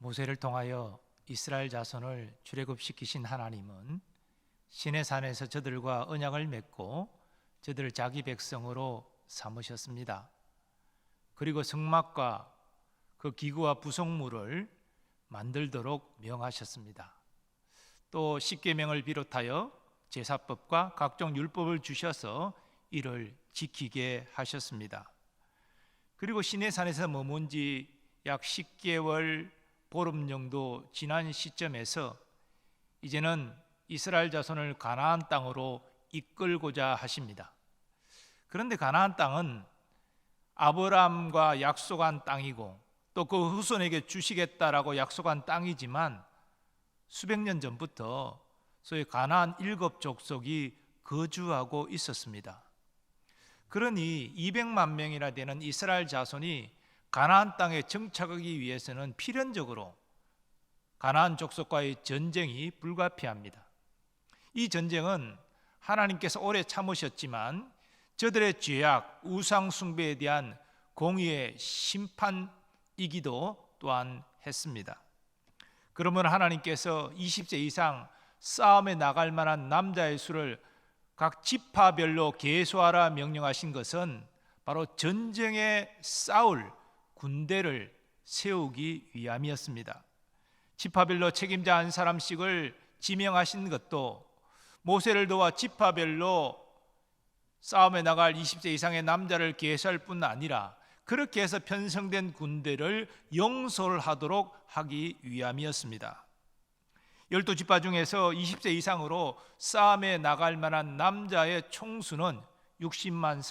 모세를 통하여 이스라엘 자손을 출애굽시키신 하나님은 시내산에서 저들과 언약을 맺고 저들을 자기 백성으로 삼으셨습니다. 그리고 성막과 그 기구와 부속물을 만들도록 명하셨습니다. 또 십계명을 비롯하여 제사법과 각종 율법을 주셔서 이를 지키게 하셨습니다. 그리고 시내산에서 머문 지 약 10개월 보름 정도 지난 시점에서 이제는 이스라엘 자손을 가나안 땅으로 이끌고자 하십니다. 그런데 가나안 땅은 아브라함과 약속한 땅이고 또 그 후손에게 주시겠다라고 약속한 땅이지만 수백 년 전부터 소위 가나안 7 족속이 거주하고 있었습니다. 그러니 200만 명이나 되는 이스라엘 자손이 가나안 땅에 정착하기 위해서는 필연적으로 가나안 족속과의 전쟁이 불가피합니다. 이 전쟁은 하나님께서 오래 참으셨지만 저들의 죄악, 우상 숭배에 대한 공의의 심판이기도 또한 했습니다. 그러면 하나님께서 20세 이상 싸움에 나갈 만한 남자의 수를 각 지파별로 계수하라 명령하신 것은 바로 전쟁에 싸울 군대를 세우기 위함이었습니다. 지파별로 책임자 한 사람씩을 지명하신 것도 모세를 도와 지파별로 싸움에 나갈 20세 이상의 남자를 계수할 뿐 아니라 그렇게 해서 편성된 군대를 용솔하도록 하기 위함이었습니다. 12지파 중에서 20세 이상으로 싸움에 나갈 만한 남자의 총수는 60만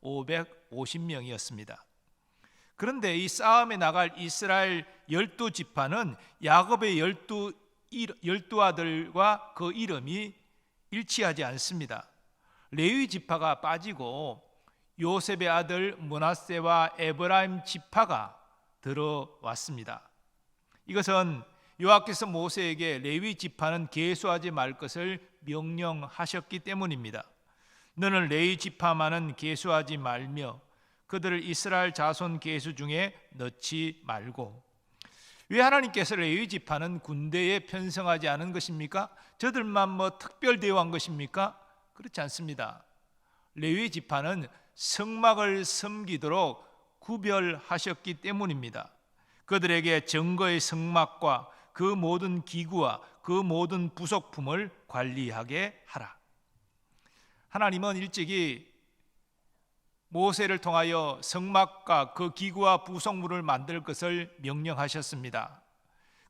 3,550명이었습니다. 그런데 이 싸움에 나갈 이스라엘 12지파는 야곱의 12 아들과 그 이름이 일치하지 않습니다. 레위 지파가 빠지고 요셉의 아들 므낫세와 에브라임 지파가 들어왔습니다. 이것은 여호와께서 모세에게 레위 지파는 계수하지 말 것을 명령하셨기 때문입니다. 너는 레위 지파만은 계수하지 말며 그들을 이스라엘 자손 계수 중에 넣지 말고. 왜 하나님께서 레위 지파는 군대에 편성하지 않은 것입니까? 저들만 특별 대우한 것입니까? 그렇지 않습니다. 레위 지파는 성막을 섬기도록 구별하셨기 때문입니다. 그들에게 증거의 성막과 그 모든 기구와 그 모든 부속품을 관리하게 하라. 하나님은 일찍이 모세를 통하여 성막과 그 기구와 부속물을 만들 것을 명령하셨습니다.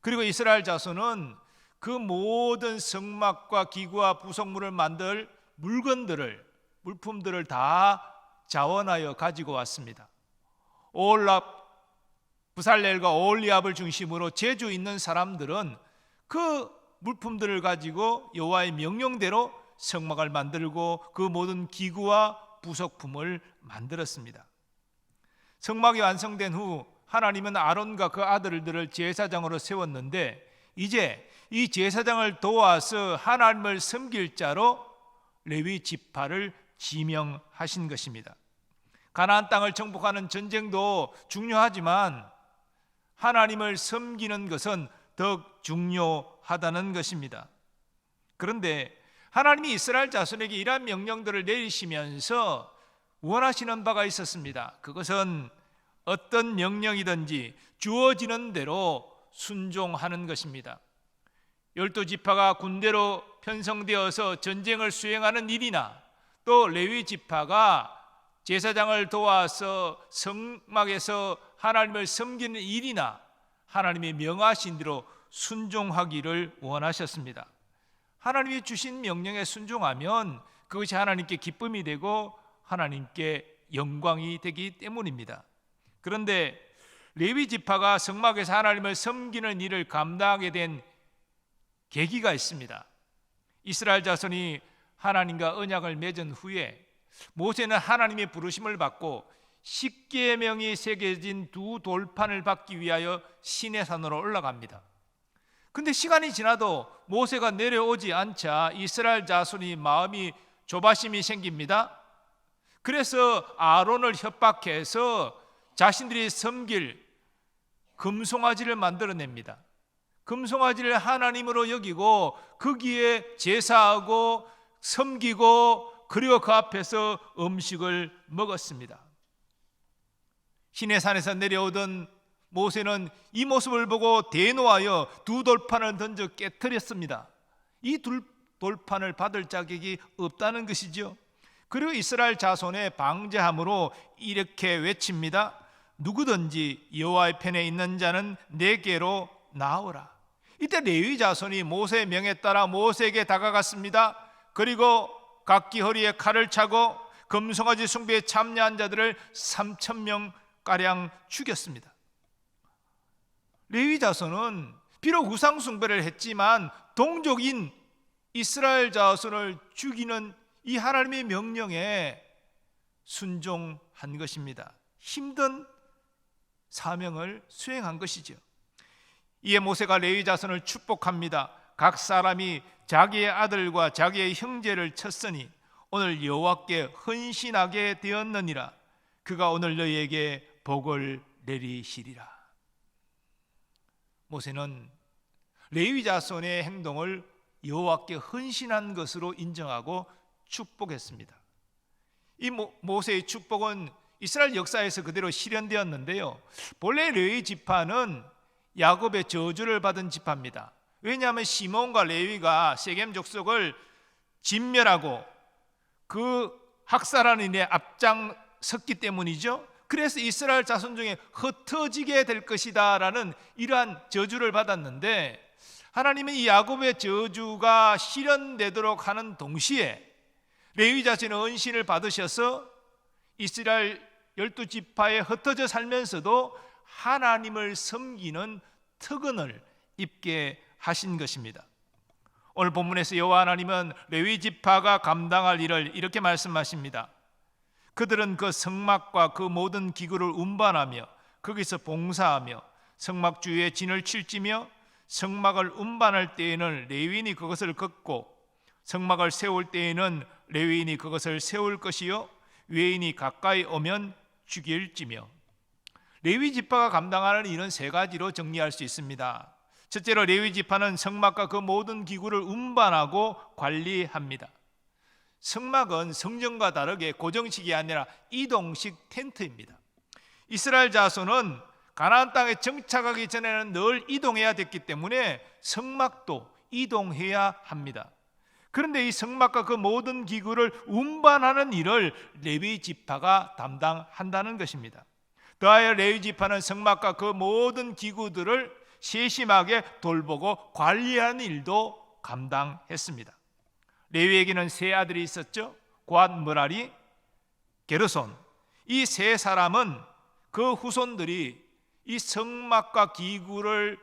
그리고 이스라엘 자손은 그 모든 성막과 기구와 부속물을 만들 물품들을 다 자원하여 가지고 왔습니다. 부살렐과 오홀리압을 중심으로 재주 있는 사람들은 그 물품들을 가지고 여호와의 명령대로 성막을 만들고 그 모든 기구와 부속품을 만들었습니다. 성막이 완성된 후 하나님은 아론과 그 아들들을 제사장으로 세웠는데 이제 이 제사장을 도와서 하나님을 섬길 자로 레위 지파를 지명하신 것입니다. 가나안 땅을 정복하는 전쟁도 중요하지만 하나님을 섬기는 것은 더욱 중요하다는 것입니다. 그런데 하나님이 이스라엘 자손에게 이러한 명령들을 내리시면서 원하시는 바가 있었습니다. 그것은 어떤 명령이든지 주어지는 대로 순종하는 것입니다. 12지파가 군대로 편성되어서 전쟁을 수행하는 일이나 또 레위 지파가 제사장을 도와서 성막에서 하나님을 섬기는 일이나 하나님이 명하신 대로 순종하기를 원하셨습니다. 하나님이 주신 명령에 순종하면 그것이 하나님께 기쁨이 되고 하나님께 영광이 되기 때문입니다. 그런데 레위 지파가 성막에서 하나님을 섬기는 일을 감당하게 된 계기가 있습니다. 이스라엘 자손이 하나님과 언약을 맺은 후에 모세는 하나님의 부르심을 받고 십계명이 새겨진 2 돌판을 받기 위하여 시내산으로 올라갑니다. 근데 시간이 지나도 모세가 내려오지 않자 이스라엘 자손이 마음이 조바심이 생깁니다. 그래서 아론을 협박해서 자신들이 섬길 금송아지를 만들어냅니다. 금송아지를 하나님으로 여기고 거기에 제사하고 섬기고 그리고 그 앞에서 음식을 먹었습니다. 시내산에서 내려오던 모세는 이 모습을 보고 대노하여 두 돌판을 던져 깨뜨렸습니다. 이 돌판을 받을 자격이 없다는 것이죠. 그리고 이스라엘 자손의 방제함으로 이렇게 외칩니다. 누구든지 여호와의 편에 있는 자는 내게로 나오라. 이때 레위 자손이 모세의 명에 따라 모세에게 다가갔습니다. 그리고 각기 허리에 칼을 차고 금송아지 숭배에 참여한 자들을 3,000명 가량 죽였습니다. 레위 자손은 비록 우상 숭배를 했지만 동족인 이스라엘 자손을 죽이는 이 하나님의 명령에 순종한 것입니다. 힘든 사명을 수행한 것이죠. 이에 모세가 레위 자손을 축복합니다. 각 사람이 자기의 아들과 자기의 형제를 쳤으니 오늘 여호와께 헌신하게 되었느니라. 그가 오늘 너희에게 복을 내리시리라. 모세는 레위 자손의 행동을 여호와께 헌신한 것으로 인정하고 축복했습니다. 이 모세의 축복은 이스라엘 역사에서 그대로 실현되었는데요, 본래 레위 지파는 야곱의 저주를 받은 지파입니다. 왜냐하면 시몬과 레위가 세겜 족속을 진멸하고 그 학살하는 일에 앞장섰기 때문이죠. 그래서 이스라엘 자손 중에 흩어지게 될 것이다 라는 이러한 저주를 받았는데, 하나님은 이 야곱의 저주가 실현되도록 하는 동시에 레위 자손의恩신을 받으셔서 이스라엘 12지파에 흩어져 살면서도 하나님을 섬기는 특권을 입게 하신 것입니다. 오늘 본문에서 여호와 하나님은 레위 지파가 감당할 일을 이렇게 말씀하십니다. 그들은 그 성막과 그 모든 기구를 운반하며 거기서 봉사하며 성막 주위에 진을 칠지며 성막을 운반할 때에는 레위인이 그것을 걷고 성막을 세울 때에는 레위인이 그것을 세울 것이요 외인이 가까이 오면 죽일지며. 레위 지파가 감당하는 일은 세 가지로 정리할 수 있습니다. 첫째로 레위 지파는 성막과 그 모든 기구를 운반하고 관리합니다. 성막은 성전과 다르게 고정식이 아니라 이동식 텐트입니다. 이스라엘 자손은 가나안 땅에 정착하기 전에는 늘 이동해야 됐기 때문에 성막도 이동해야 합니다. 그런데 이 성막과 그 모든 기구를 운반하는 일을 레위 지파가 담당한다는 것입니다. 더하여 레위 지파는 성막과 그 모든 기구들을 세심하게 돌보고 관리하는 일도 감당했습니다. 레위에게는 세 아들이 있었죠. 곶, 므라리, 게르손. 이 세 사람은 그 후손들이 이 성막과 기구를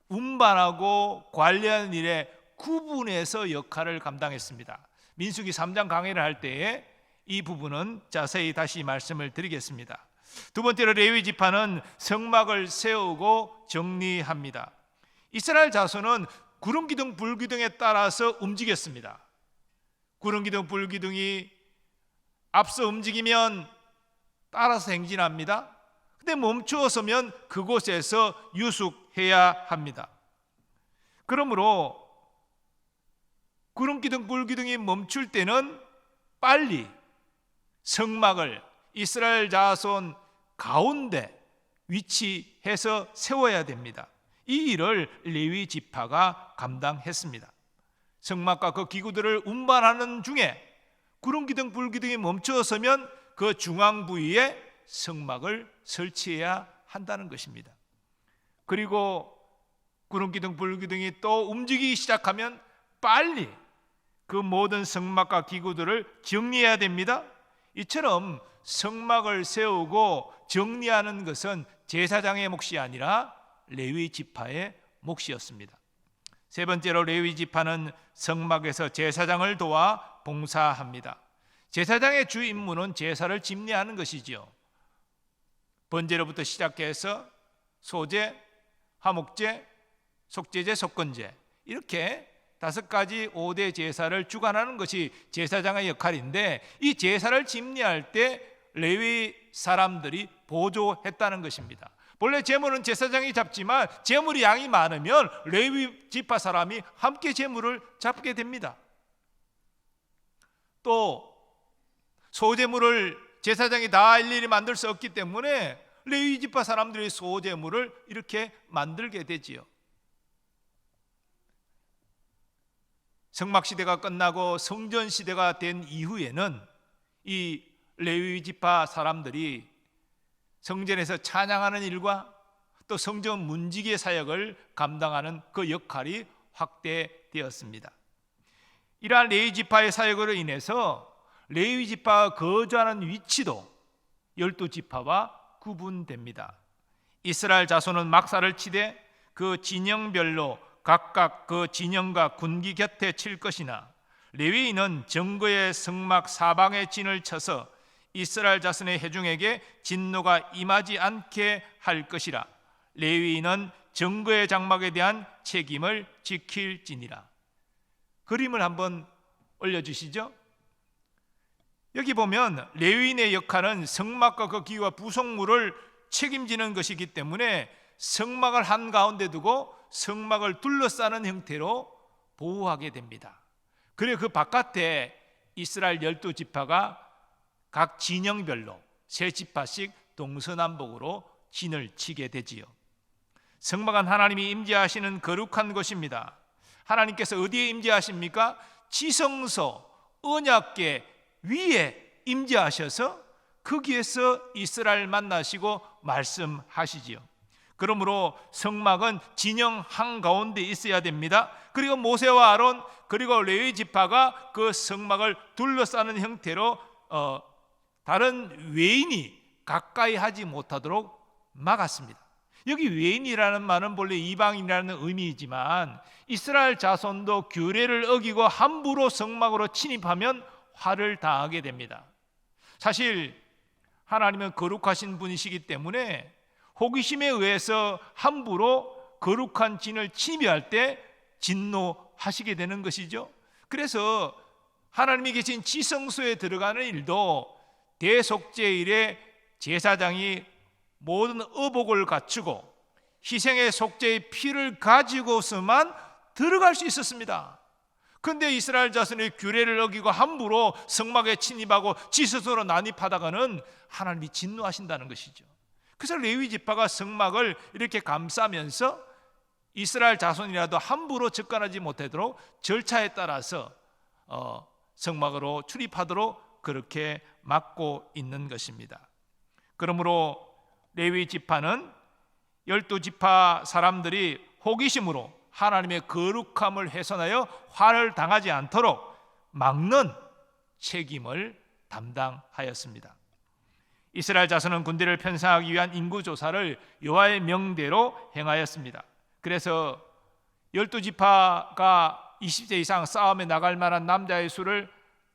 운반하고 관리하는 일에 구분해서 역할을 감당했습니다. 민수기 3장 강해를 할 때에 이 부분은 자세히 다시 말씀을 드리겠습니다. 두 번째로 레위 지파는 성막을 세우고 정리합니다. 이스라엘 자손은 구름기둥 불기둥에 따라서 움직였습니다. 구름기둥 불기둥이 앞서 움직이면 따라서 행진합니다. 근데 멈추어 서면 그곳에서 유숙해야 합니다. 그러므로 구름기둥 불기둥이 멈출 때는 빨리 성막을 이스라엘 자손 가운데 위치해서 세워야 됩니다. 이 일을 레위 지파가 감당했습니다. 성막과 그 기구들을 운반하는 중에 구름기둥 불기둥이 멈춰서면 그 중앙 부위에 성막을 설치해야 한다는 것입니다. 그리고 구름기둥 불기둥이 또 움직이기 시작하면 빨리 그 모든 성막과 기구들을 정리해야 됩니다. 이처럼 성막을 세우고 정리하는 것은 제사장의 몫이 아니라 레위 지파의 몫이었습니다. 세 번째로 레위 지파는 성막에서 제사장을 도와 봉사합니다. 제사장의 주 임무는 제사를 집례하는 것이지요. 번제로부터 시작해서 소제, 화목제, 속죄제, 속건제, 이렇게 5가지 5대 제사를 주관하는 것이 제사장의 역할인데, 이 제사를 집례할 때 레위 사람들이 보조했다는 것입니다. 본래 제물은 제사장이 잡지만 제물이 양이 많으면 레위 지파 사람이 함께 제물을 잡게 됩니다. 또 소제물을 제사장이 다 일일이 만들 수 없기 때문에 레위 지파 사람들이 소제물을 이렇게 만들게 되지요. 성막 시대가 끝나고 성전 시대가 된 이후에는 이 레위 지파 사람들이 성전에서 찬양하는 일과 또 성전 문지기 사역을 감당하는 그 역할이 확대되었습니다. 이러한 레위 지파의 사역으로 인해서 레위 지파가 거주하는 위치도 12지파와 구분됩니다. 이스라엘 자손은 막사를 치되 그 진영별로 각각 그 진영과 군기 곁에 칠 것이나 레위인은 정거의 성막 사방에 진을 쳐서 이스라엘 자손의 회중에게 진노가 임하지 않게 할 것이라. 레위인은 정거의 장막에 대한 책임을 지킬지니라. 그림을 한번 올려주시죠. 여기 보면 레위인의 역할은 성막과 그 기와 부속물을 책임지는 것이기 때문에 성막을 한가운데 두고 성막을 둘러싸는 형태로 보호하게 됩니다. 그리고 그 바깥에 이스라엘 12지파가 각 진영별로 3지파씩 동서남북으로 진을 치게 되지요. 성막은 하나님이 임재하시는 거룩한 곳입니다. 하나님께서 어디에 임재하십니까? 지성소 언약궤 위에 임재하셔서 거기에서 이스라엘 만나시고 말씀하시지요. 그러므로 성막은 진영 한가운데 있어야 됩니다. 그리고 모세와 아론 그리고 레위 지파가 그 성막을 둘러싸는 형태로 다른 외인이 가까이 하지 못하도록 막았습니다. 여기 외인이라는 말은 본래 이방인이라는 의미이지만 이스라엘 자손도 규례를 어기고 함부로 성막으로 침입하면 화를 당하게 됩니다. 사실 하나님은 거룩하신 분이시기 때문에 호기심에 의해서 함부로 거룩한 진을 침입할 때 진노하시게 되는 것이죠. 그래서 하나님이 계신 지성소에 들어가는 일도 대속죄일에 제사장이 모든 의복을 갖추고 희생의 속죄의 피를 가지고서만 들어갈 수 있었습니다. 그런데 이스라엘 자손의 규례를 어기고 함부로 성막에 침입하고 지성소로 난입하다가는 하나님이 진노하신다는 것이죠. 그래서 레위 지파가 성막을 이렇게 감싸면서 이스라엘 자손이라도 함부로 접근하지 못하도록 절차에 따라서 성막으로 출입하도록 그렇게 막고 있는 것입니다. 그러므로 레위 지파는 12지파 사람들이 호기심으로 하나님의 거룩함을 훼손하여 화를 당하지 않도록 막는 책임을 담당하였습니다. 이스라엘 자손은 군대를 편성하기 위한 인구조사를 여호와의 명대로 행하였습니다. 그래서 12지파가 20세 이상 싸움에 나갈 만한 남자의 수를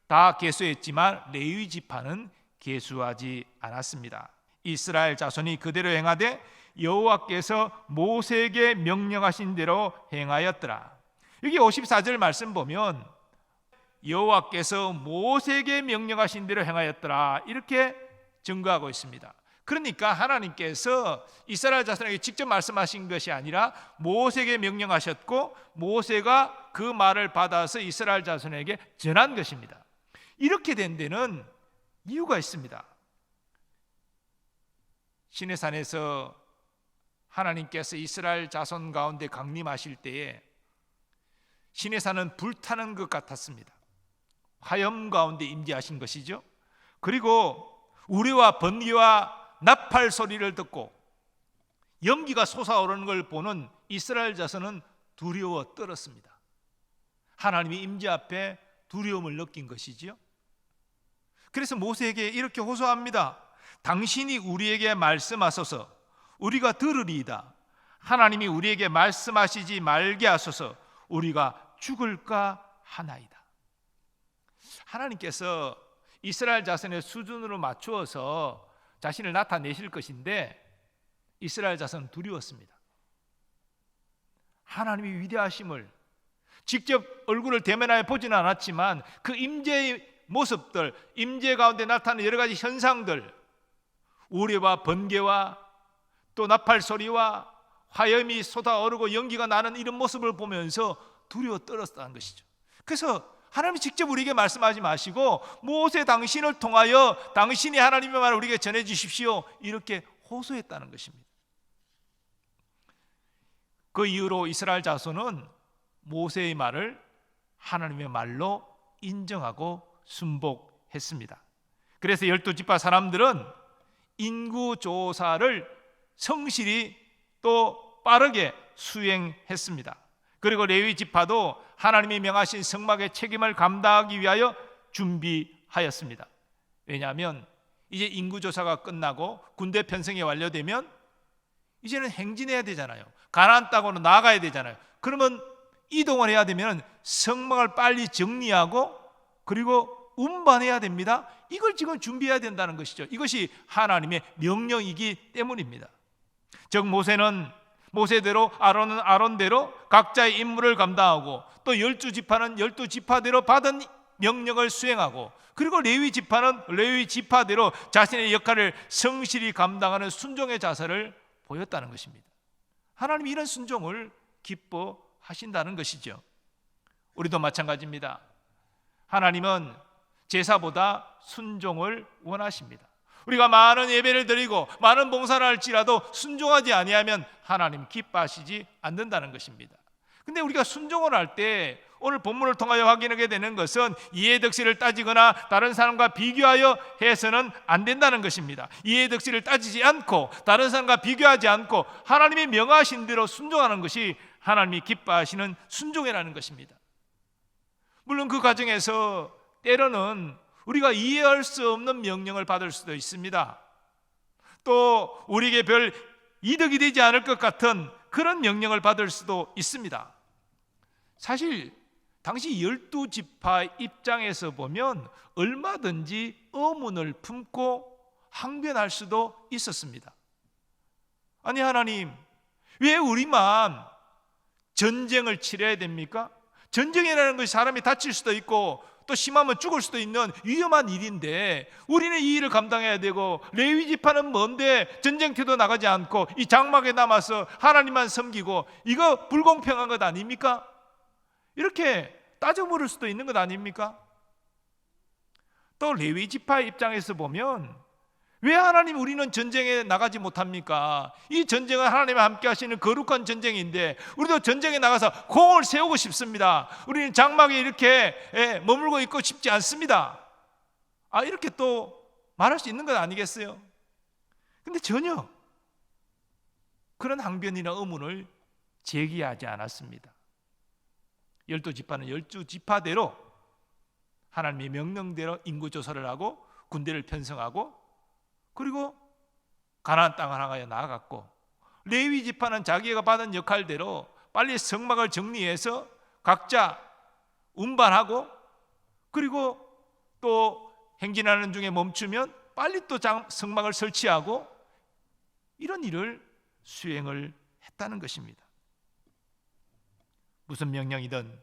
다 계수했지만 레위 지파는 계수하지 않았습니다. 이스라엘 자손이 그대로 행하되 여호와께서 모세에게 명령하신 대로 행하였더라. 여기 54절 말씀 보면 여호와께서 모세에게 명령하신 대로 행하였더라 이렇게 증거하고 있습니다. 그러니까 하나님께서 이스라엘 자손에게 직접 말씀하신 것이 아니라 모세에게 명령하셨고 모세가 그 말을 받아서 이스라엘 자손에게 전한 것입니다. 이렇게 된 데는 이유가 있습니다. 시내산에서 하나님께서 이스라엘 자손 가운데 강림하실 때에 시내산은 불타는 것 같았습니다. 화염 가운데 임재하신 것이죠. 그리고 우레와 번개와 나팔 소리를 듣고 연기가 솟아오르는 걸 보는 이스라엘 자손은 두려워 떨었습니다. 하나님의 임재 앞에 두려움을 느낀 것이지요. 그래서 모세에게 이렇게 호소합니다. 당신이 우리에게 말씀하소서 우리가 들으리이다. 하나님이 우리에게 말씀하시지 말게 하소서 우리가 죽을까 하나이다. 하나님께서 이스라엘 자손의 수준으로 맞추어서 자신을 나타내실 것인데 이스라엘 자손은 두려웠습니다. 하나님의 위대하심을 직접 얼굴을 대면하여 보지는 않았지만 그 임재의 모습들, 임재 가운데 나타나는 여러 가지 현상들, 우레와 번개와 또 나팔 소리와 화염이 쏟아오르고 연기가 나는 이런 모습을 보면서 두려워 떨었다는 것이죠. 그래서 하나님이 직접 우리에게 말씀하지 마시고 모세 당신을 통하여 당신이 하나님의 말을 우리에게 전해 주십시오 이렇게 호소했다는 것입니다. 그 이후로 이스라엘 자손은 모세의 말을 하나님의 말로 인정하고 순복했습니다. 그래서 12지파 사람들은 인구조사를 성실히 또 빠르게 수행했습니다. 그리고 레위 지파도 하나님이 명하신 성막의 책임을 감당하기 위하여 준비하였습니다. 왜냐하면 이제 인구조사가 끝나고 군대 편성이 완료되면 이제는 행진해야 되잖아요. 가나안 땅으로 나아가야 되잖아요. 그러면 이동을 해야 되면 성막을 빨리 정리하고 그리고 운반해야 됩니다. 이걸 지금 준비해야 된다는 것이죠. 이것이 하나님의 명령이기 때문입니다. 즉 모세는 모세대로, 아론은 아론대로 각자의 임무를 감당하고 또 12지파는 12지파대로 받은 명령을 수행하고 그리고 레위 지파는 레위 지파대로 자신의 역할을 성실히 감당하는 순종의 자세를 보였다는 것입니다. 하나님이 이런 순종을 기뻐하신다는 것이죠. 우리도 마찬가지입니다. 하나님은 제사보다 순종을 원하십니다. 우리가 많은 예배를 드리고 많은 봉사를 할지라도 순종하지 아니하면 하나님 기뻐하시지 않는다는 것입니다. 근데 우리가 순종을 할 때 오늘 본문을 통하여 확인하게 되는 것은 이해 득실을 따지거나 다른 사람과 비교하여 해서는 안 된다는 것입니다. 이해 득실을 따지지 않고 다른 사람과 비교하지 않고 하나님이 명하신 대로 순종하는 것이 하나님이 기뻐하시는 순종이라는 것입니다. 물론 그 과정에서 때로는 우리가 이해할 수 없는 명령을 받을 수도 있습니다. 또 우리에게 별 이득이 되지 않을 것 같은 그런 명령을 받을 수도 있습니다. 사실 당시 12지파 입장에서 보면 얼마든지 의문을 품고 항변할 수도 있었습니다. 아니 하나님, 왜 우리만 전쟁을 치러야 됩니까? 전쟁이라는 것이 사람이 다칠 수도 있고 또 심하면 죽을 수도 있는 위험한 일인데 우리는 이 일을 감당해야 되고 레위 지파는 뭔데 전쟁터도 나가지 않고 이 장막에 남아서 하나님만 섬기고 이거 불공평한 것 아닙니까? 이렇게 따져 물을 수도 있는 것 아닙니까? 또 레위 지파의 입장에서 보면 왜 하나님 우리는 전쟁에 나가지 못합니까? 이 전쟁은 하나님과 함께 하시는 거룩한 전쟁인데 우리도 전쟁에 나가서 공을 세우고 싶습니다. 우리는 장막에 이렇게 머물고 있고 싶지 않습니다. 이렇게 또 말할 수 있는 것 아니겠어요? 근데 전혀 그런 항변이나 의문을 제기하지 않았습니다. 12지파는 12지파대로 하나님의 명령대로 인구조사를 하고 군대를 편성하고 그리고 가나안 땅을 향하여 나아갔고 레위 지파는 자기가 받은 역할대로 빨리 성막을 정리해서 각자 운반하고 그리고 또 행진하는 중에 멈추면 빨리 또 성막을 설치하고 이런 일을 수행을 했다는 것입니다. 무슨 명령이든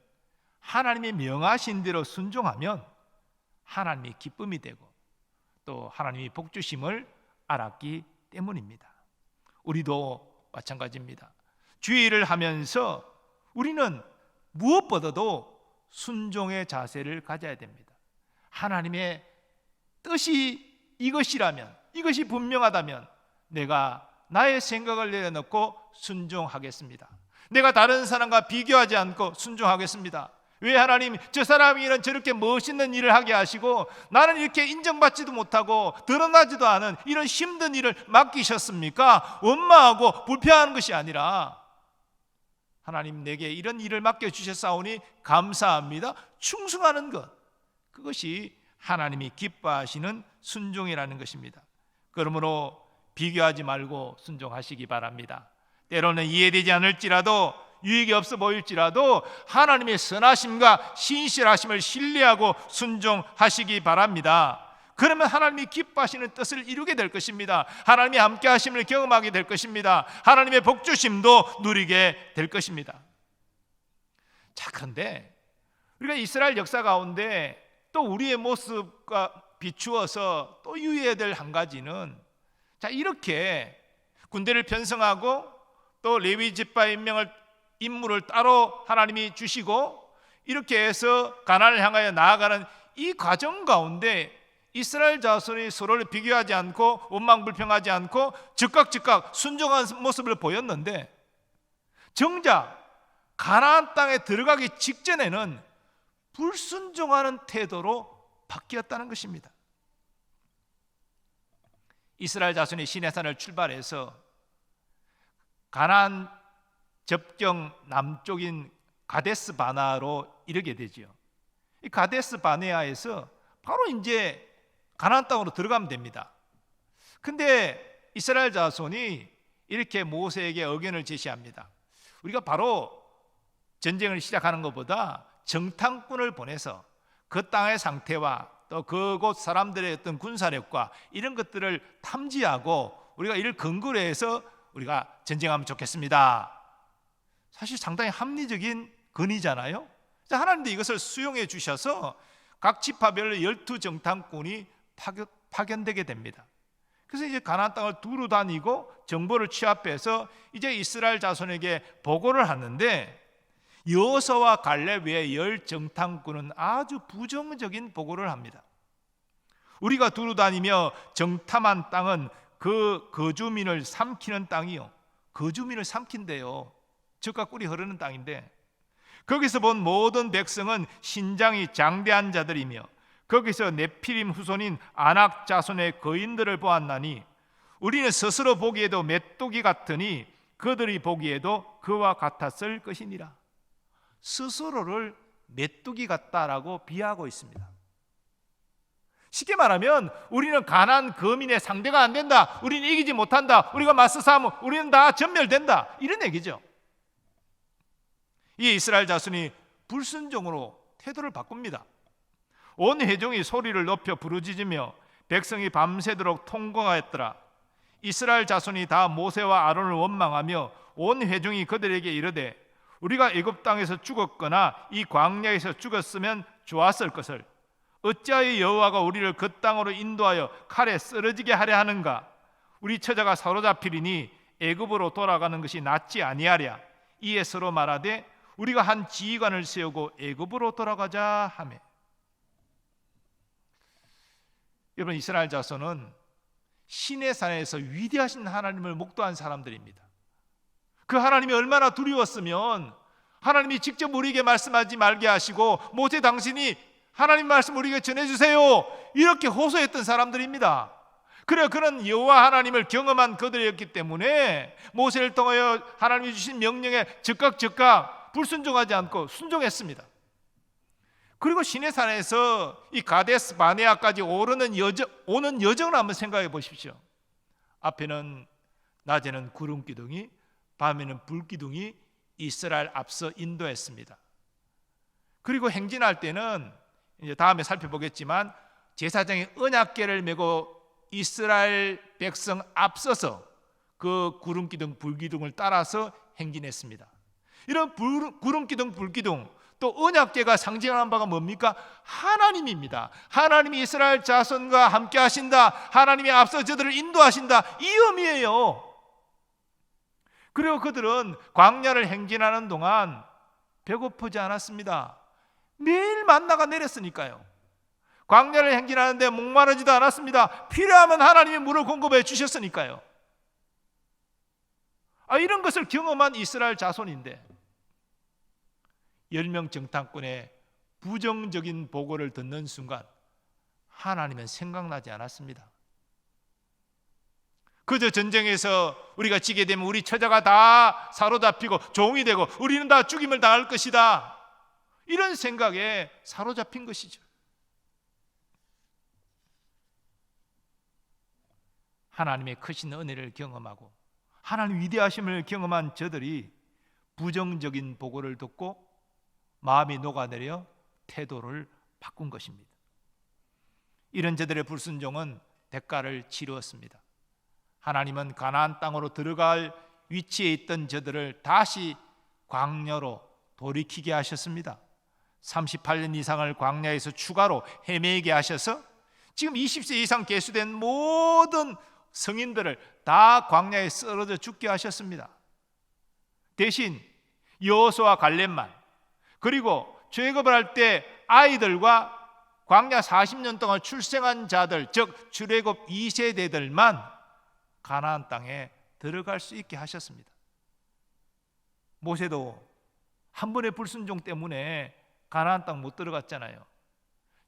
하나님이 명하신 대로 순종하면 하나님이 기쁨이 되고 또 하나님이 복 주심을 알았기 때문입니다. 우리도 마찬가지입니다. 주의를 하면서 우리는 무엇보다도 순종의 자세를 가져야 됩니다. 하나님의 뜻이 이것이라면, 이것이 분명하다면 내가 나의 생각을 내려놓고 순종하겠습니다. 내가 다른 사람과 비교하지 않고 순종하겠습니다. 왜 하나님 저 사람이는 저렇게 멋있는 일을 하게 하시고 나는 이렇게 인정받지도 못하고 드러나지도 않은 이런 힘든 일을 맡기셨습니까? 원망하고 불평하는 것이 아니라 하나님 내게 이런 일을 맡겨주셨사오니 감사합니다. 충성하는 것, 그것이 하나님이 기뻐하시는 순종이라는 것입니다. 그러므로 비교하지 말고 순종하시기 바랍니다. 때로는 이해되지 않을지라도 유익이 없어 보일지라도 하나님의 선하심과 신실하심을 신뢰하고 순종하시기 바랍니다. 그러면 하나님이 기뻐하시는 뜻을 이루게 될 것입니다. 하나님이 함께 하심을 경험하게 될 것입니다. 하나님의 복주심도 누리게 될 것입니다. 자, 그런데 우리가 이스라엘 역사 가운데 또 우리의 모습과 비추어서 또 유의해야 될 한 가지는 자, 이렇게 군대를 편성하고 또 레위 지파 인물을 따로 하나님이 주시고 이렇게 해서 가나안을 향하여 나아가는 이 과정 가운데 이스라엘 자손이 서로를 비교하지 않고 원망불평하지 않고 즉각 순종한 모습을 보였는데, 정작 가나안 땅에 들어가기 직전에는 불순종하는 태도로 바뀌었다는 것입니다. 이스라엘 자손이 시내산을 출발해서 가나안 접경 남쪽인 가데스 바네아로 이르게 되지요. 이 가데스 바네아에서 바로 이제 가나안 땅으로 들어가면 됩니다. 근데 이스라엘 자손이 이렇게 모세에게 의견을 제시합니다. 우리가 바로 전쟁을 시작하는 것보다 정탐꾼을 보내서 그 땅의 상태와 또 그곳 사람들의 어떤 군사력과 이런 것들을 탐지하고 우리가 이를 근거로 해서 우리가 전쟁하면 좋겠습니다. 사실 상당히 합리적인 건의잖아요. 하나님도 이것을 수용해 주셔서 각 지파별로 12정탐꾼이 파견되게 됩니다. 그래서 이제 가나안 땅을 두루 다니고 정보를 취합해서 이제 이스라엘 자손에게 보고를 하는데, 여호수아와 갈렙 외에 10정탐꾼은 아주 부정적인 보고를 합니다. 우리가 두루 다니며 정탐한 땅은 그 거주민을 삼키는 땅이요, 거주민을 삼킨대요. 젖과 꿀이 흐르는 땅인데, 거기서 본 모든 백성은 신장이 장대한 자들이며 거기서 네피림 후손인 아낙 자손의 거인들을 보았나니 우리는 스스로 보기에도 메뚜기 같으니 그들이 보기에도 그와 같았을 것이니라. 스스로를 메뚜기 같다라고 비하하고 있습니다. 쉽게 말하면 우리는 가나안 거민의 상대가 안 된다, 우리는 이기지 못한다, 우리가 맞서 싸우면 우리는 다 전멸된다, 이런 얘기죠. 이 이스라엘 자손이 불순종으로 태도를 바꿉니다. 온 회중이 소리를 높여 부르짖으며 백성이 밤새도록 통곡하였더라. 이스라엘 자손이 다 모세와 아론을 원망하며 온 회중이 그들에게 이르되 우리가 애굽 땅에서 죽었거나 이 광야에서 죽었으면 좋았을 것을 어찌하여 여호와가 우리를 그 땅으로 인도하여 칼에 쓰러지게 하려 하는가? 우리 처자가 사로잡히리니 애굽으로 돌아가는 것이 낫지 아니하랴. 이에 서로 말하되 우리가 한 지휘관을 세우고 애굽으로 돌아가자 하매. 여러분, 이스라엘 자손은 시내산에서 위대하신 하나님을 목도한 사람들입니다. 그 하나님이 얼마나 두려웠으면 하나님이 직접 우리에게 말씀하지 말게 하시고 모세 당신이 하나님 말씀 우리에게 전해주세요 이렇게 호소했던 사람들입니다. 그래, 그런 여호와 하나님을 경험한 그들이었기 때문에 모세를 통하여 하나님이 주신 명령에 즉각 불순종하지 않고 순종했습니다. 그리고 시내산에서 이 가데스 바네아까지 오는 여정을 한번 생각해 보십시오. 앞에는 낮에는 구름 기둥이, 밤에는 불 기둥이 이스라엘 앞서 인도했습니다. 그리고 행진할 때는 이제 다음에 살펴보겠지만 제사장이 언약궤를 메고 이스라엘 백성 앞서서 그 구름 기둥, 불 기둥을 따라서 행진했습니다. 이런 구름 기둥, 불 기둥, 또 언약궤가 상징하는 바가 뭡니까? 하나님입니다. 하나님이 이스라엘 자손과 함께 하신다, 하나님이 앞서 저들을 인도하신다, 이 의미예요. 그리고 그들은 광야를 행진하는 동안 배고프지 않았습니다. 매일 만나가 내렸으니까요. 광야를 행진하는데 목마르지도 않았습니다. 필요하면 하나님이 물을 공급해 주셨으니까요. 이런 것을 경험한 이스라엘 자손인데 10명 정탐꾼의 부정적인 보고를 듣는 순간 하나님은 생각나지 않았습니다. 그저 전쟁에서 우리가 지게 되면 우리 처자가 다 사로잡히고 종이 되고 우리는 다 죽임을 당할 것이다, 이런 생각에 사로잡힌 것이죠. 하나님의 크신 은혜를 경험하고 하나님 위대하심을 경험한 저들이 부정적인 보고를 듣고 마음이 녹아내려 태도를 바꾼 것입니다. 이런 저들의 불순종은 대가를 치루었습니다. 하나님은 가나안 땅으로 들어갈 위치에 있던 저들을 다시 광야로 돌이키게 하셨습니다. 38년 이상을 광야에서 추가로 헤매게 하셔서 지금 20세 이상 계수된 모든 성인들을 다 광야에 쓰러져 죽게 하셨습니다. 대신 여호수아와 갈렙만, 그리고 출애굽을 할 때 아이들과 광야 40년 동안 출생한 자들, 즉 출애굽 2세대들만 가나안 땅에 들어갈 수 있게 하셨습니다. 모세도 한 번의 불순종 때문에 가나안 땅 못 들어갔잖아요.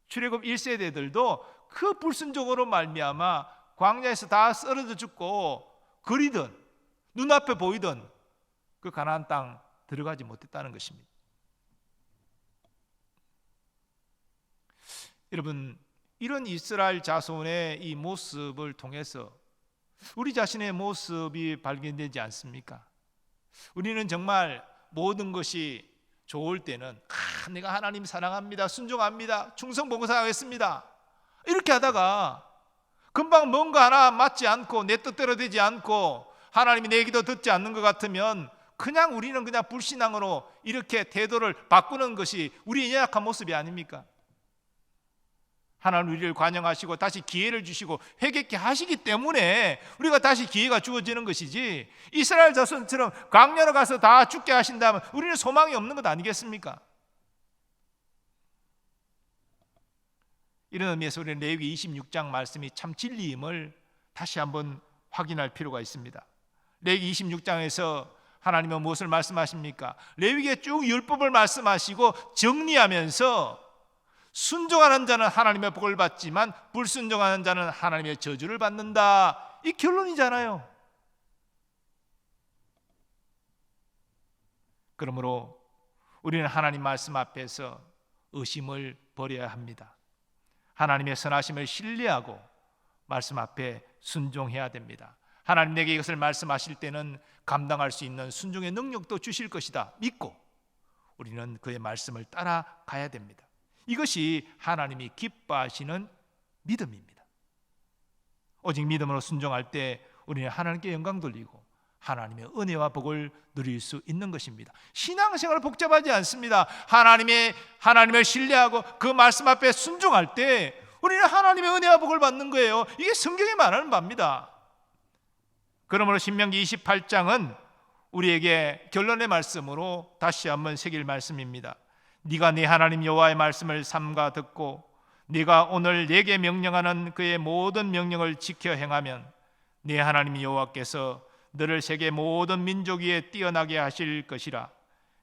출애굽 1세대들도 그 불순종으로 말미암아 광야에서 다 쓰러져 죽고 그리던 눈앞에 보이던 그 가나안 땅 들어가지 못했다는 것입니다. 여러분, 이런 이스라엘 자손의 이 모습을 통해서 우리 자신의 모습이 발견되지 않습니까? 우리는 정말 모든 것이 좋을 때는 내가 하나님 사랑합니다, 순종합니다, 충성봉사하겠습니다 이렇게 하다가 금방 뭔가 하나 맞지 않고 내 뜻대로 되지 않고 하나님이 내 기도 듣지 않는 것 같으면 우리는 그냥 불신앙으로 이렇게 태도를 바꾸는 것이 우리의 연약한 모습이 아닙니까? 하나님 우리를 관영하시고 다시 기회를 주시고 회개케 하시기 때문에 우리가 다시 기회가 주어지는 것이지, 이스라엘 자손처럼 광야로 가서 다 죽게 하신다면 우리는 소망이 없는 것 아니겠습니까? 이런 의미에서 우리는 레위기 26장 말씀이 참 진리임을 다시 한번 확인할 필요가 있습니다. 레위기 26장에서 하나님은 무엇을 말씀하십니까? 레위기에 쭉 율법을 말씀하시고 정리하면서 순종하는 자는 하나님의 복을 받지만 불순종하는 자는 하나님의 저주를 받는다, 이 결론이잖아요. 그러므로 우리는 하나님 말씀 앞에서 의심을 버려야 합니다. 하나님의 선하심을 신뢰하고 말씀 앞에 순종해야 됩니다. 하나님 내게 이것을 말씀하실 때는 감당할 수 있는 순종의 능력도 주실 것이다 믿고 우리는 그의 말씀을 따라가야 됩니다. 이것이 하나님이 기뻐하시는 믿음입니다. 오직 믿음으로 순종할 때 우리는 하나님께 영광 돌리고 하나님의 은혜와 복을 누릴 수 있는 것입니다. 신앙생활 복잡하지 않습니다. 하나님을 신뢰하고 그 말씀 앞에 순종할 때 우리는 하나님의 은혜와 복을 받는 거예요. 이게 성경에 말하는 바입니다. 그러므로 신명기 28장은 우리에게 결론의 말씀으로 다시 한번 새길 말씀입니다. 네가 네 하나님 여호와의 말씀을 삼가 듣고 네가 오늘 내게 명령하는 그의 모든 명령을 지켜 행하면 네 하나님 여호와께서 너를 세계 모든 민족 위에 뛰어나게 하실 것이라.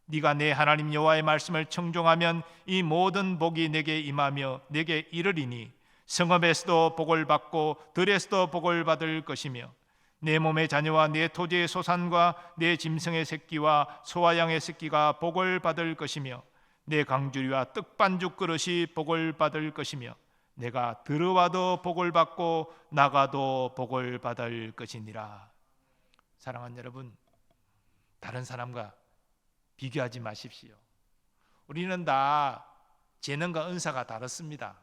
네가 네 하나님 여호와의 말씀을 청종하면 이 모든 복이 내게 임하며 내게 이르리니 성읍에서도 복을 받고 들에서도 복을 받을 것이며 내 몸의 자녀와 내 토지의 소산과 내 짐승의 새끼와 소와 양의 새끼가 복을 받을 것이며 내 강주리와 떡반죽 그릇이 복을 받을 것이며 내가 들어와도 복을 받고 나가도 복을 받을 것이니라. 사랑하는 여러분, 다른 사람과 비교하지 마십시오. 우리는 다 재능과 은사가 다릅니다.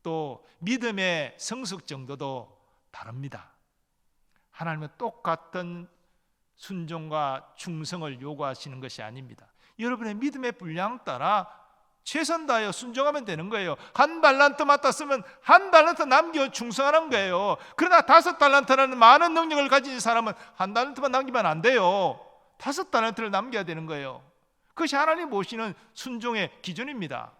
또 믿음의 성숙 정도도 다릅니다. 하나님은 똑같은 순종과 충성을 요구하시는 것이 아닙니다. 여러분의 믿음의 분량 따라 최선 다하여 순종하면 되는 거예요. 한 달란트 맡았으면 한 달란트 남겨 충성하는 거예요. 그러나 5달란트라는 많은 능력을 가진 사람은 한 달란트만 남기면 안 돼요. 5달란트를 남겨야 되는 거예요. 그것이 하나님 보시는 순종의 기준입니다.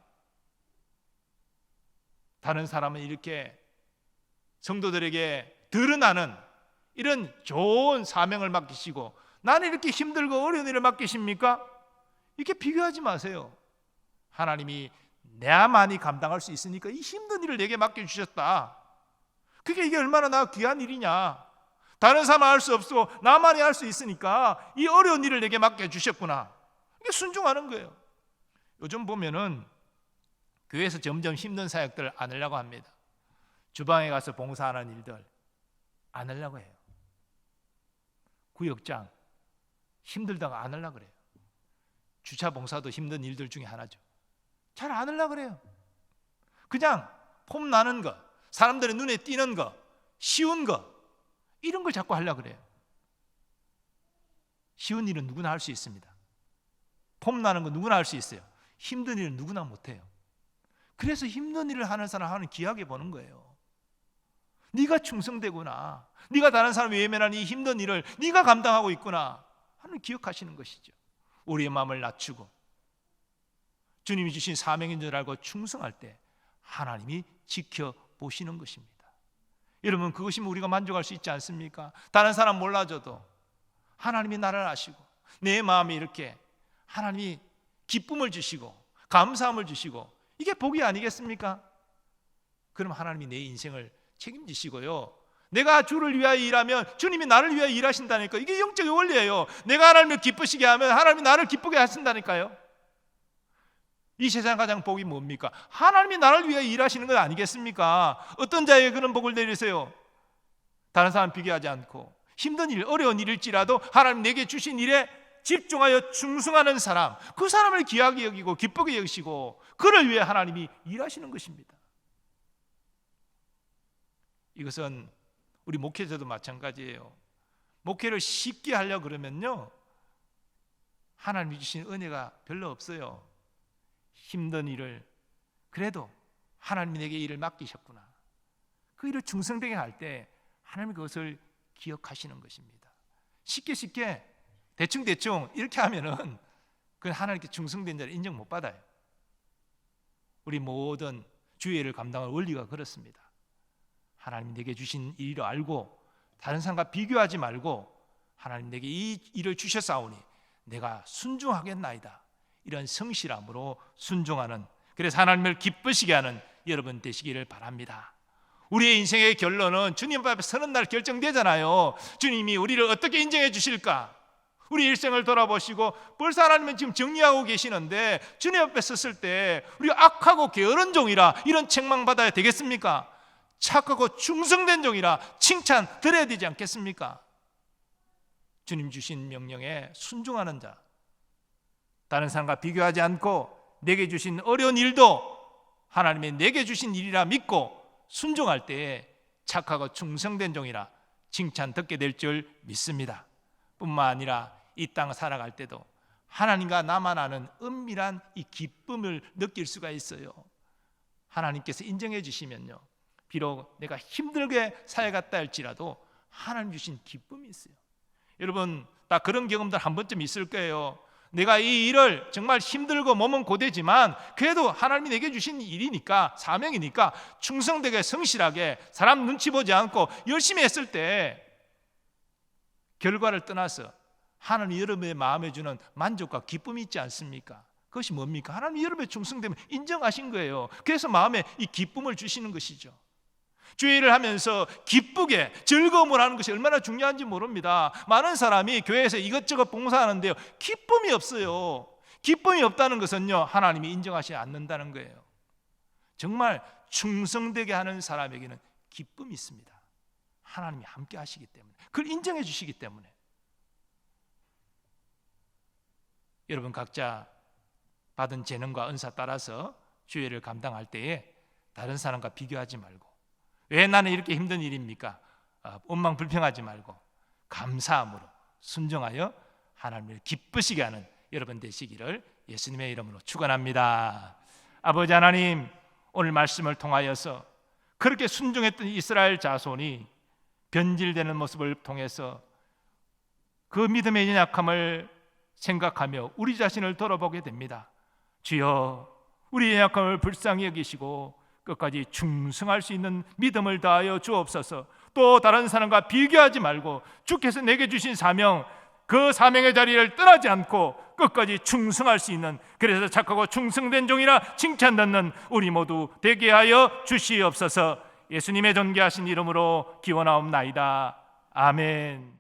다른 사람은 이렇게 성도들에게 드러나는 이런 좋은 사명을 맡기시고 나는 이렇게 힘들고 어려운 일을 맡기십니까? 이렇게 비교하지 마세요. 하나님이 나만이 감당할 수 있으니까 이 힘든 일을 내게 맡겨주셨다. 이게 얼마나 나 귀한 일이냐. 다른 사람은 할 수 없고 나만이 할 수 있으니까 이 어려운 일을 내게 맡겨주셨구나. 이게 순종하는 거예요. 요즘 보면은 교회에서 점점 힘든 사역들을 안 하려고 합니다. 주방에 가서 봉사하는 일들 안 하려고 해요. 구역장 힘들다가 안 하려고 그래요. 주차 봉사도 힘든 일들 중에 하나죠. 잘 안 하려고 그래요. 그냥 폼 나는 거, 사람들의 눈에 띄는 거, 쉬운 거, 이런 걸 자꾸 하려고 그래요. 쉬운 일은 누구나 할 수 있습니다. 폼 나는 거 누구나 할 수 있어요. 힘든 일은 누구나 못해요. 그래서 힘든 일을 하는 사람 하는 귀하게 보는 거예요. 네가 충성되구나. 네가 다른 사람 외면하는 이 힘든 일을 네가 감당하고 있구나. 하나님 기억하시는 것이죠. 우리의 마음을 낮추고 주님이 주신 사명인 줄 알고 충성할 때 하나님이 지켜보시는 것입니다. 여러분, 그것이면 우리가 만족할 수 있지 않습니까? 다른 사람 몰라줘도 하나님이 나를 아시고 내 마음에 이렇게 하나님이 기쁨을 주시고 감사함을 주시고, 이게 복이 아니겠습니까? 그럼 하나님이 내 인생을 책임지시고요, 내가 주를 위하여 일하면 주님이 나를 위하여 일하신다니까. 이게 영적인 원리예요. 내가 하나님을 기쁘시게 하면 하나님이 나를 기쁘게 하신다니까요. 이 세상 가장 복이 뭡니까? 하나님이 나를 위하여 일하시는 것 아니겠습니까? 어떤 자에게 그런 복을 내리세요? 다른 사람 비교하지 않고 힘든 일, 어려운 일일지라도 하나님 내게 주신 일에 집중하여 충성하는 사람, 그 사람을 귀하게 여기고 기쁘게 여기시고 그를 위해 하나님이 일하시는 것입니다. 이것은 우리 목회자도 마찬가지예요. 목회를 쉽게 하려고 그러면요, 하나님이 주신 은혜가 별로 없어요. 힘든 일을 그래도 하나님이 내게 일을 맡기셨구나, 그 일을 충성되게 할 때 하나님이 그것을 기억하시는 것입니다. 쉽게 대충 이렇게 하면은 그 하나님께 충성된 자를 인정 못 받아요. 우리 모든 주의를 감당할 원리가 그렇습니다. 하나님 내게 주신 일을 알고 다른 사람과 비교하지 말고 하나님 내게 이 일을 주셨사오니 내가 순종하겠나이다, 이런 성실함으로 순종하는, 그래서 하나님을 기쁘시게 하는 여러분 되시기를 바랍니다. 우리의 인생의 결론은 주님 앞에 서는 날 결정되잖아요. 주님이 우리를 어떻게 인정해 주실까? 우리 일생을 돌아보시고 벌써 하나님은 지금 정리하고 계시는데 주님 앞에 섰을 때 우리가 악하고 게으른 종이라 이런 책망받아야 되겠습니까? 착하고 충성된 종이라 칭찬 드려야 되지 않겠습니까? 주님 주신 명령에 순종하는 자, 다른 사람과 비교하지 않고 내게 주신 어려운 일도 하나님이 내게 주신 일이라 믿고 순종할 때에 착하고 충성된 종이라 칭찬 듣게 될 줄 믿습니다. 뿐만 아니라 이 땅 살아갈 때도 하나님과 나만 아는 은밀한 이 기쁨을 느낄 수가 있어요. 하나님께서 인정해 주시면요, 비록 내가 힘들게 살아갔다 할지라도 하나님 주신 기쁨이 있어요. 여러분 다 그런 경험들 한 번쯤 있을 거예요. 내가 이 일을 정말 힘들고 몸은 고되지만 그래도 하나님이 내게 주신 일이니까, 사명이니까 충성되게 성실하게 사람 눈치 보지 않고 열심히 했을 때 결과를 떠나서 하나님 여러분의 마음에 주는 만족과 기쁨이 있지 않습니까? 그것이 뭡니까? 하나님 여러분의 충성됨을 인정하신 거예요. 그래서 마음에 이 기쁨을 주시는 것이죠. 주의 일을 하면서 기쁘게 즐거움을 하는 것이 얼마나 중요한지 모릅니다. 많은 사람이 교회에서 이것저것 봉사하는데요, 기쁨이 없어요. 기쁨이 없다는 것은요, 하나님이 인정하지 않는다는 거예요. 정말 충성되게 하는 사람에게는 기쁨이 있습니다. 하나님이 함께 하시기 때문에, 그걸 인정해 주시기 때문에. 여러분 각자 받은 재능과 은사 따라서 주의 일을 감당할 때에 다른 사람과 비교하지 말고, 왜 나는 이렇게 힘든 일입니까? 원망 불평하지 말고 감사함으로 순종하여 하나님을 기쁘시게 하는 여러분 되시기를 예수님의 이름으로 축원합니다. 아버지 하나님, 오늘 말씀을 통하여서 그렇게 순종했던 이스라엘 자손이 변질되는 모습을 통해서 그 믿음의 연약함을 생각하며 우리 자신을 돌아보게 됩니다. 주여, 우리의 연약함을 불쌍히 여기시고 끝까지 충성할 수 있는 믿음을 다하여 주옵소서. 또 다른 사람과 비교하지 말고 주께서 내게 주신 사명, 그 사명의 자리를 떠나지 않고 끝까지 충성할 수 있는, 그래서 착하고 충성된 종이라 칭찬받는 우리 모두 되게 하여 주시옵소서. 예수님의 존귀하신 이름으로 기원하옵나이다. 아멘.